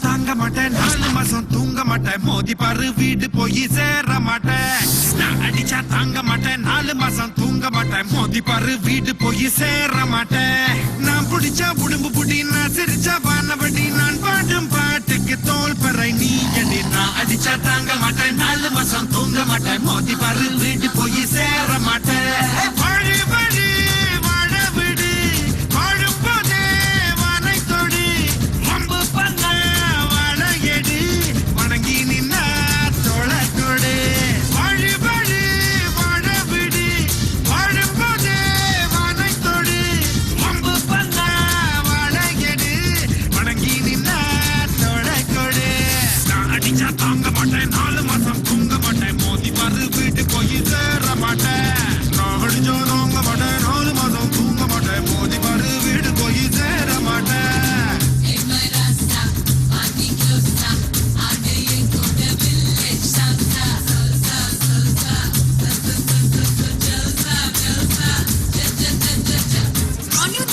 தாங்க மாட்டேன் 4 மாசம் தூங்க மாட்டேன் மோதி பாரு வீடு போய் சேர மாட்டேன் நான் அடிச்சா தாங்க மாட்டேன் 4 மாசம் தூங்க மாட்டேன் மோதி பாரு வீடு போய் சேர மாட்டேன் நான் பிடிச்சா உடம்பு புடி நான் சிரிச்சா வானவடி நான் பாடும் பாட்டுக்கு தோல் பறை நீ அடி நான் அடிச்சா தாங்க மாட்டேன் 4 மாசம் தூங்க மாட்டேன் மோதி பாரு வீடு போய் சேர மாட்டேன் வழி வழி வாழ விடு வாழும் போதே வானை தொடு வம்பு பண்ண வணங்கி நின்னா தோள கொடு வழி வழி வாழ விடு வாழும் போதே வானை தொடு வம்பு பண்ண வாழையடு வணங்கி நின்னா தோள கொடு நான் அடிச்சா தாங்க மாட்டேன் 4 மாசம் தூங்க மாட்டேன் மோதி பாரு வீட்டு போய் சேர மாட்டேன் நான் அடிச்சா தாங்க மாட்டேன் 4 மாசம் தூங்க மாட்டேன் மோதி பாரு வீடு போய் சேர மாட்டேன்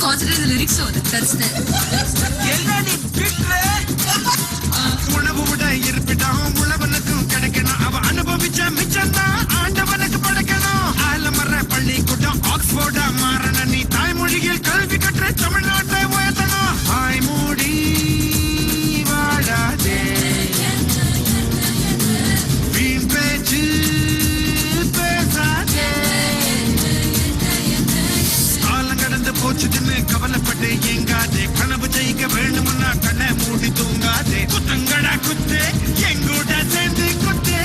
Consider the lyrics over that's the உணவு விட இருப்பிடம் உழவனுக்கும் கிடைக்கணும் அவ அனுபவிச்ச மிச்சம்தான் ஆண்டவனுக்கு படைக்கணும் ஆலமர பள்ளிக்கூட்டம் ஆக்ஸ்போர்டா மாறன நீ தாய்மொழியில் கல்வி கற்ற தமிழ்நாட்டை உயர்த்தணும் தாய்மொழி வாழாதே வீண் பேச்சு பேசாதே கடந்து போச்சுன்னு கவலைப்பட்டு எங்காதே கனவு ஜெயிக்க வேண்டும்னா கண்ணை மூடி தூங்காதே குத்தங்கடா குத்து எங்கூட சேர்ந்து குத்து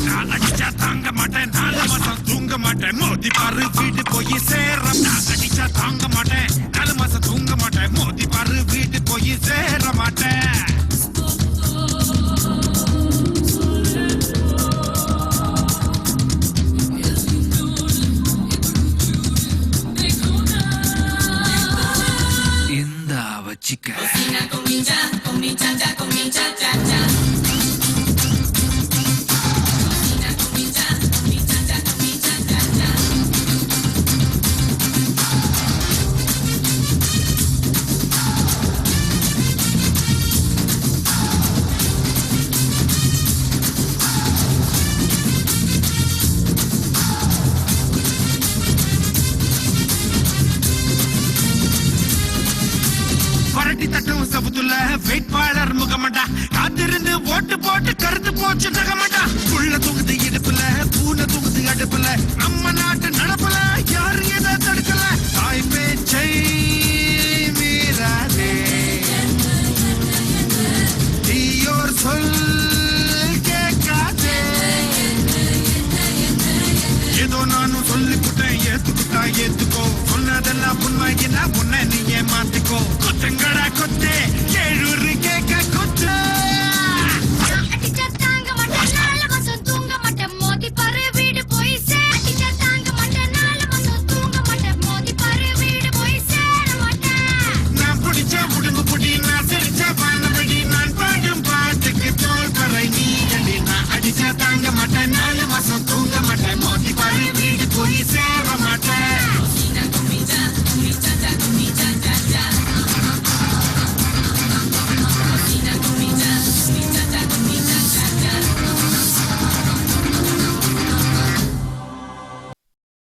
நான் அடிச்சா தாங்க மாட்டேன் 4 மாசம் தூங்க மாட்டேன் மோதி பாரு வீட்டு போய் சேர நான் அடிச்சா தாங்க மாட்டேன் 4 மாசம் தூங்க மாட்டேன் மோதி பாரு வீட்டு போய் சேர மாட்டேன் chica cocina con mi cha con mi cha cha con mi cha cha cha cocina con mi cha con mi cha cha con mi cha cha cha பரட்டி தட்டும் சபுத்துல வேட்பாளர் முகமண்டா காத்திருந்து ஓட்டு போட்டு கருத்து போச்சு நகமண்டா புள்ள தூங்குது இடுப்புல பூனை தூங்குது அடுப்புல நம்ம நாட்டு நடப்புல யாரு எதை தடுக்கல தாய் பேச்சை மீறாதே தீயோர் சொல் கேட்காதே ஏதோ நானும் சொல்லிவிட்டேன் ஏத்துக்கிட்டா ஏத்துக்கோ சொன்னதெல்லாம் உண்மையினா உன்னை நீயே மாத்திக்கோ கொத்தங்கடா கொத்து ஏழூரு கேட்க கொத்து அடிச்சா தாங்க மாட்டேன் 4 மாசம் தூங்க மாட்டேன் மோதி பாரு வீடு போய் சேர அடிச்சா தாங்க மாட்டேன் 4 மாசம் தூங்க மாட்டேன் மோதி பாரு வீடு போய் சேர மாட்டேன் நான் பிடிச்ச உடம்பு புடி நான் சிரிச்ச வானவடி நான் பாடும் பாட்டுக்கு தோல் பறை நீ அடி நான் அடிச்சா தாங்க மாட்டேன் 4 மாசம்